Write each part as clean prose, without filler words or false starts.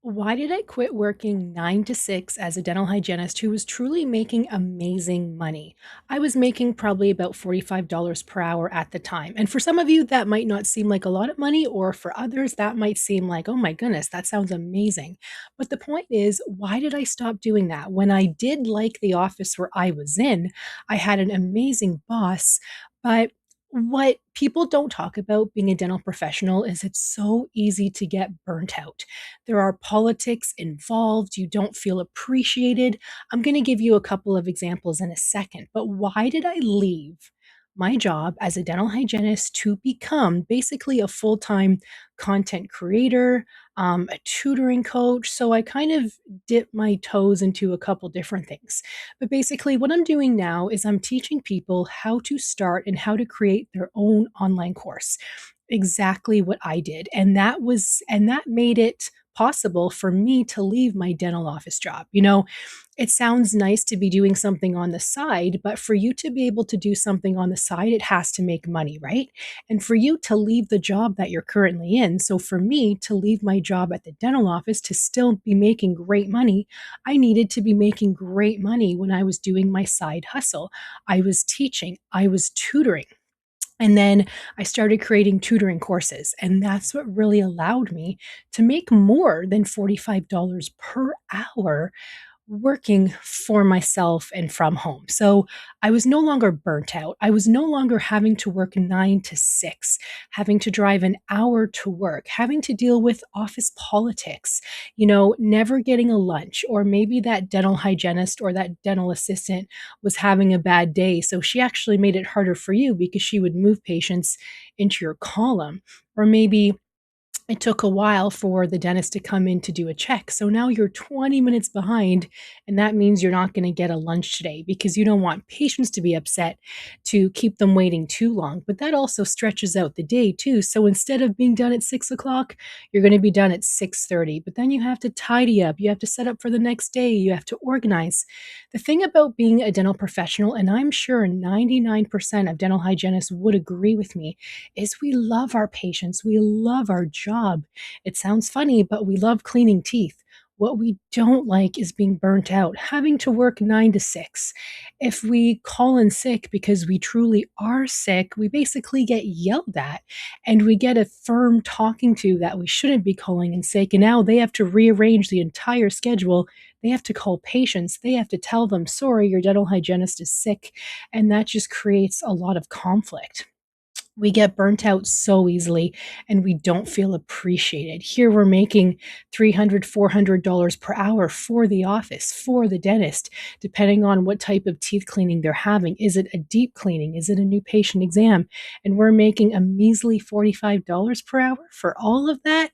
Why did I quit working 9 to 6 as a dental hygienist who was truly making amazing money? I was making probably about $45 per hour at the time. And for some of you, that might not seem like a lot of money, or for others, that might seem like, oh my goodness, that sounds amazing. But the point is, why did I stop doing that? When I did like the office where I was in, I had an amazing boss, but what people don't talk about being a dental professional is it's so easy to get burnt out. There are politics involved. You don't feel appreciated. I'm going to give you a couple of examples in a second. But why did I leave my job as a dental hygienist to become basically a full time content creator, a tutoring coach? So I kind of dipped my toes into a couple different things. But basically, what I'm doing now is I'm teaching people how to start and how to create their own online course. Exactly what I did. And that made it possible for me to leave my dental office job. It sounds nice to be doing something on the side, but for you to be able to do something on the side, it has to make money, right? And for you to leave the job that you're currently in, so for me to leave my job at the dental office to still be making great money, I needed to be making great money when I was doing my side hustle. I was teaching, I was tutoring. And then I started creating tutoring courses, and that's what really allowed me to make more than $45 per hour working for myself and from home. So I was no longer burnt out. I was no longer having to work 9 to 6, having to drive an hour to work, having to deal with office politics, never getting a lunch, or maybe that dental hygienist or that dental assistant was having a bad day. So she actually made it harder for you because she would move patients into your column. Or maybe it took a while for the dentist to come in to do a check. So now you're 20 minutes behind, and that means you're not going to get a lunch today because you don't want patients to be upset to keep them waiting too long. But that also stretches out the day too. So instead of being done at 6 o'clock, you're going to be done at 6:30. But then you have to tidy up, you have to set up for the next day, you have to organize. The thing about being a dental professional, and I'm sure 99% of dental hygienists would agree with me, is we love our patients. We love our job. It sounds funny, but we love cleaning teeth. What we don't like is being burnt out, having to work 9 to 6. If we call in sick because we truly are sick, we basically get yelled at and we get a firm talking to that we shouldn't be calling in sick. And now they have to rearrange the entire schedule. They have to call patients. They have to tell them, sorry, your dental hygienist is sick. And that just creates a lot of conflict. We get burnt out so easily and we don't feel appreciated. Here we're making $300, $400 per hour for the office, for the dentist, depending on what type of teeth cleaning they're having. Is it a deep cleaning? Is it a new patient exam? And we're making a measly $45 per hour for all of that.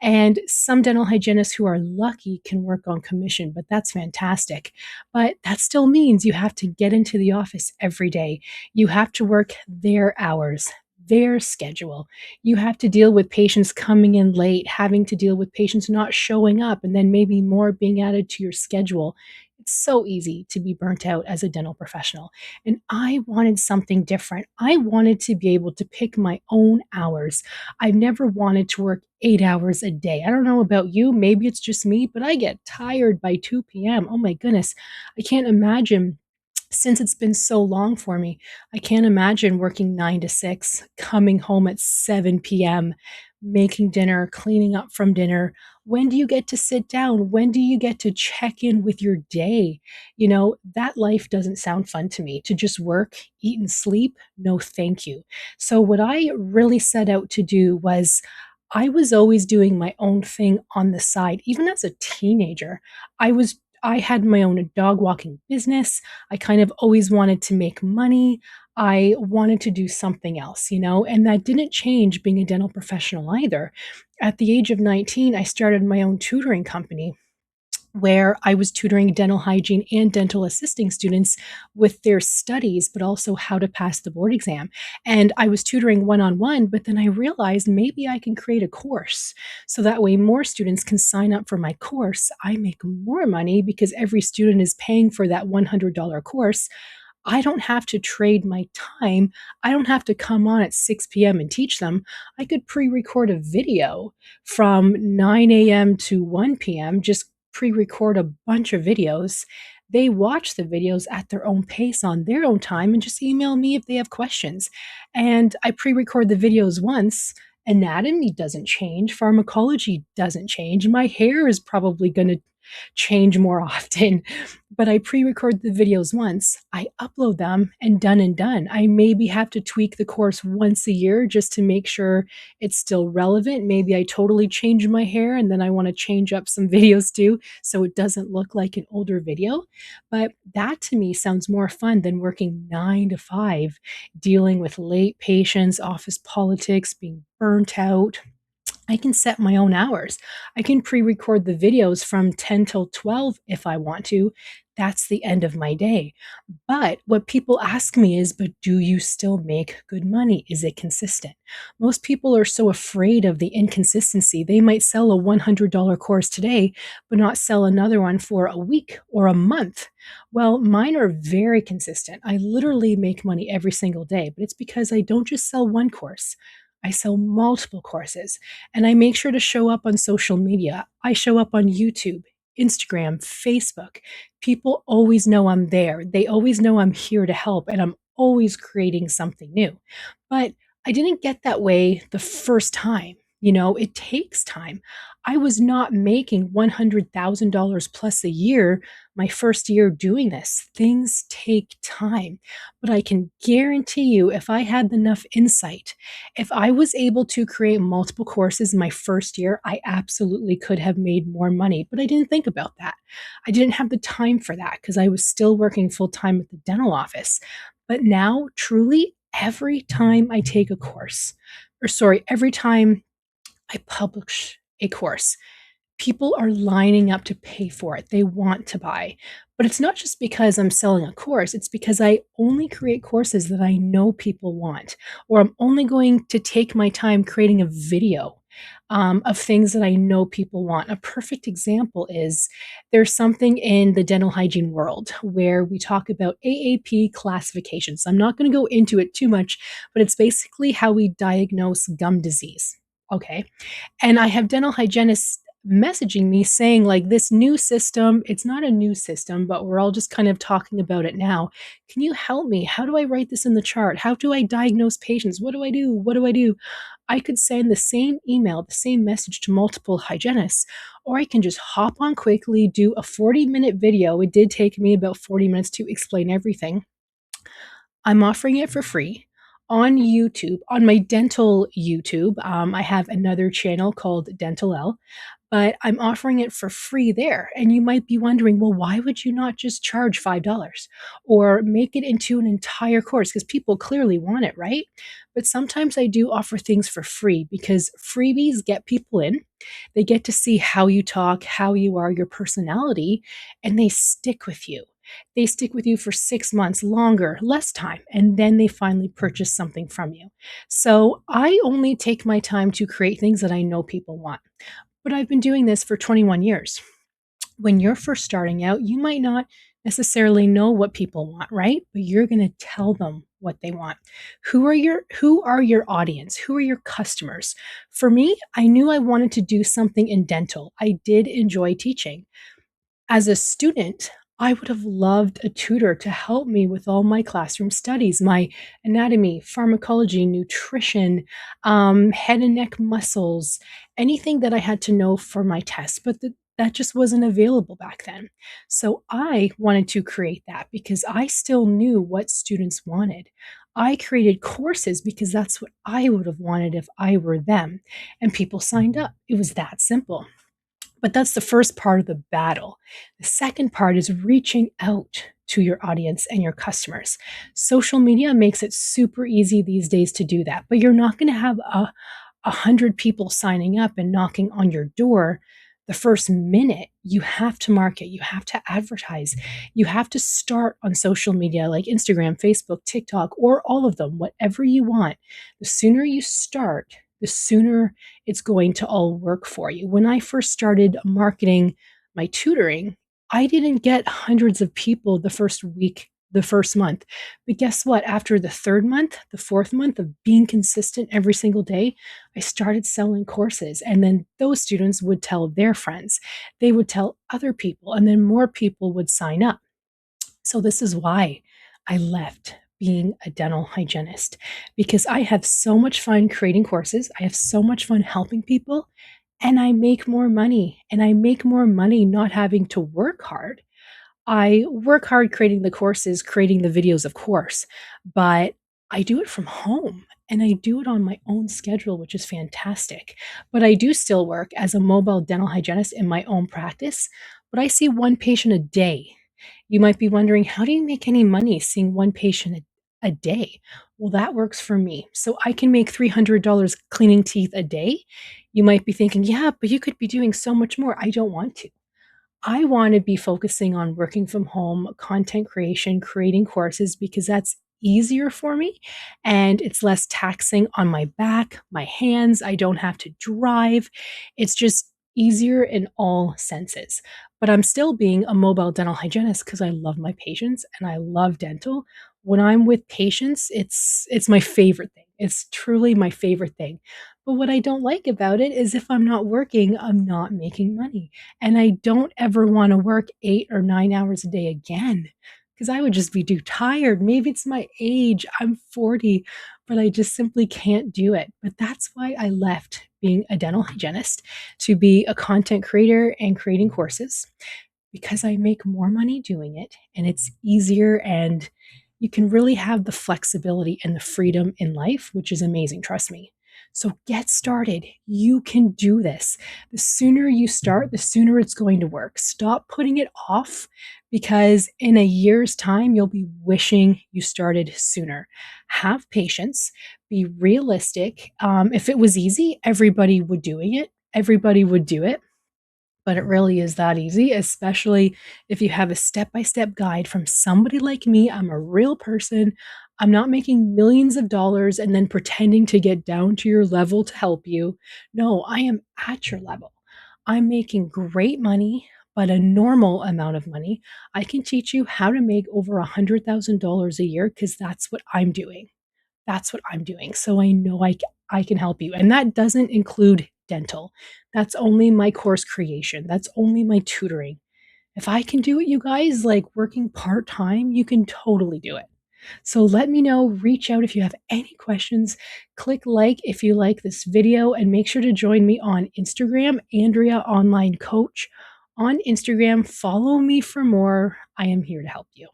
And some dental hygienists who are lucky can work on commission, but that's fantastic. But that still means you have to get into the office every day. You have to work their hours, their schedule. You have to deal with patients coming in late, having to deal with patients not showing up, and then maybe more being added to your schedule. It's so easy to be burnt out as a dental professional. And I wanted something different. I wanted to be able to pick my own hours. I never wanted to work 8 hours a day. I don't know about you. Maybe it's just me, but I get tired by 2 p.m. Oh my goodness. I can't imagine, since it's been so long for me, I can't imagine working 9 to 6, coming home at 7 p.m., making dinner, cleaning up from dinner. When do you get to sit down? When do you get to check in with your day? That life doesn't sound fun to me. To just work, eat, and sleep, no thank you. So, what I really set out to do was I was always doing my own thing on the side. Even as a teenager, I had my own dog walking business. I kind of always wanted to make money. I wanted to do something else, and that didn't change being a dental professional either. At the age of 19, I started my own tutoring company where I was tutoring dental hygiene and dental assisting students with their studies, but also how to pass the board exam. And I was tutoring one on one, but then I realized maybe I can create a course. So that way more students can sign up for my course. I make more money because every student is paying for that $100 course. I don't have to trade my time. I don't have to come on at 6 p.m. and teach them. I could pre record a video from 9 a.m. to 1 p.m., just pre record a bunch of videos. They watch the videos at their own pace on their own time and just email me if they have questions. And I pre record the videos once. Anatomy doesn't change, pharmacology doesn't change. My hair is probably going to change more often. But I pre record the videos once, I upload them, and done. I maybe have to tweak the course once a year just to make sure it's still relevant. Maybe I totally change my hair and then I want to change up some videos too so it doesn't look like an older video. But that to me sounds more fun than working 9 to 5, dealing with late patients, office politics, being burnt out. I can set my own hours. I can pre record the videos from 10 till 12 if I want to. That's the end of my day. But what people ask me is, but do you still make good money? Is it consistent? Most people are so afraid of the inconsistency. They might sell a $100 course today, but not sell another one for a week or a month. Well, mine are very consistent. I literally make money every single day, but it's because I don't just sell one course. I sell multiple courses and I make sure to show up on social media. I show up on YouTube, Instagram, Facebook. People always know I'm there. They always know I'm here to help and I'm always creating something new. But I didn't get that way the first time. It takes time. I was not making $100,000 plus a year my first year doing this. Things take time. But I can guarantee you, if I had enough insight, if I was able to create multiple courses my first year, I absolutely could have made more money. But I didn't think about that. I didn't have the time for that because I was still working full time at the dental office. But now, truly, every time I take a course, or sorry, every time I publish a course, people are lining up to pay for it. They want to buy. But it's not just because I'm selling a course, it's because I only create courses that I know people want, or I'm only going to take my time creating a video of things that I know people want. A perfect example is there's something in the dental hygiene world where we talk about AAP classifications. I'm not going to go into it too much, but it's basically how we diagnose gum disease. Okay. And I have dental hygienists messaging me saying, like, this new system, it's not a new system, but we're all just kind of talking about it now. Can you help me? How do I write this in the chart? How do I diagnose patients? What do I do? What do I do? I could send the same email, the same message to multiple hygienists, or I can just hop on quickly, do a 40-minute video. It did take me about 40 minutes to explain everything. I'm offering it for free on YouTube, on my dental YouTube. I have another channel called Dental L, but I'm offering it for free there. And you might be wondering, well, why would you not just charge $5 or make it into an entire course? Because people clearly want it, right? But sometimes I do offer things for free because freebies get people in. They get to see how you talk, how you are, your personality, and they stick with you. They stick with you for 6 months, longer, less time, and then they finally purchase something from you. So I only take my time to create things that I know people want. But I've been doing this for 21 years. When you're first starting out, you might not necessarily know what people want, right? But you're going to tell them what they want. Who are your audience? Who are your customers? For me, I knew I wanted to do something in dental. I did enjoy teaching. As a student, I would have loved a tutor to help me with all my classroom studies, my anatomy, pharmacology, nutrition, head and neck muscles, anything that I had to know for my test. But that just wasn't available back then. So I wanted to create that because I still knew what students wanted. I created courses because that's what I would have wanted if I were them. And people signed up. It was that simple. But that's the first part of the battle. The second part is reaching out to your audience and your customers. Social media makes it super easy these days to do that, but you're not going to have 100 people signing up and knocking on your door the first minute. You have to market, you have to advertise, you have to start on social media like Instagram, Facebook, TikTok, or all of them, whatever you want. The sooner you start, the sooner it's going to all work for you. When I first started marketing my tutoring, I didn't get hundreds of people the first week the first month. But guess what? After the third month, the fourth month of being consistent every single day, I started selling courses. And then those students would tell their friends, they would tell other people, and then more people would sign up. So, this is why I left being a dental hygienist because I have so much fun creating courses. I have so much fun helping people, and I make more money. And I make more money not having to work hard. I work hard creating the courses, creating the videos, of course, but I do it from home and I do it on my own schedule, which is fantastic. But I do still work as a mobile dental hygienist in my own practice, but I see one patient a day. You might be wondering, how do you make any money seeing one patient a day? Well, that works for me. So I can make $300 cleaning teeth a day. You might be thinking, yeah, but you could be doing so much more. I don't want to. I want to be focusing on working from home, content creation, creating courses because that's easier for me and it's less taxing on my back, my hands. I don't have to drive. It's just easier in all senses. But I'm still being a mobile dental hygienist because I love my patients and I love dental. When I'm with patients, it's my favorite thing. It's truly my favorite thing. But what I don't like about it is if I'm not working, I'm not making money. And I don't ever want to work 8 or 9 hours a day again because I would just be too tired. Maybe it's my age. I'm 40, but I just simply can't do it. But that's why I left being a dental hygienist to be a content creator and creating courses because I make more money doing it and it's easier and you can really have the flexibility and the freedom in life, which is amazing. Trust me. So get started. You can do this. The sooner you start, the sooner it's going to work. Stop putting it off because in a year's time, you'll be wishing you started sooner. Have patience, be realistic. If it was easy, everybody would doing it. Everybody would do it. But it really is that easy, especially if you have a step by step guide from somebody like me. I'm a real person. I'm not making millions of dollars and then pretending to get down to your level to help you. No, I am at your level. I'm making great money, but a normal amount of money. I can teach you how to make over $100,000 a year because that's what I'm doing. That's what I'm doing. So I know I can help you. And that doesn't include dental. That's only my course creation. That's only my tutoring. If I can do it, you guys, like working part time, you can totally do it. So let me know, reach out if you have any questions. Click like if you like this video and make sure to join me on Instagram, Andrea Online Coach. On Instagram, follow me for more. I am here to help you.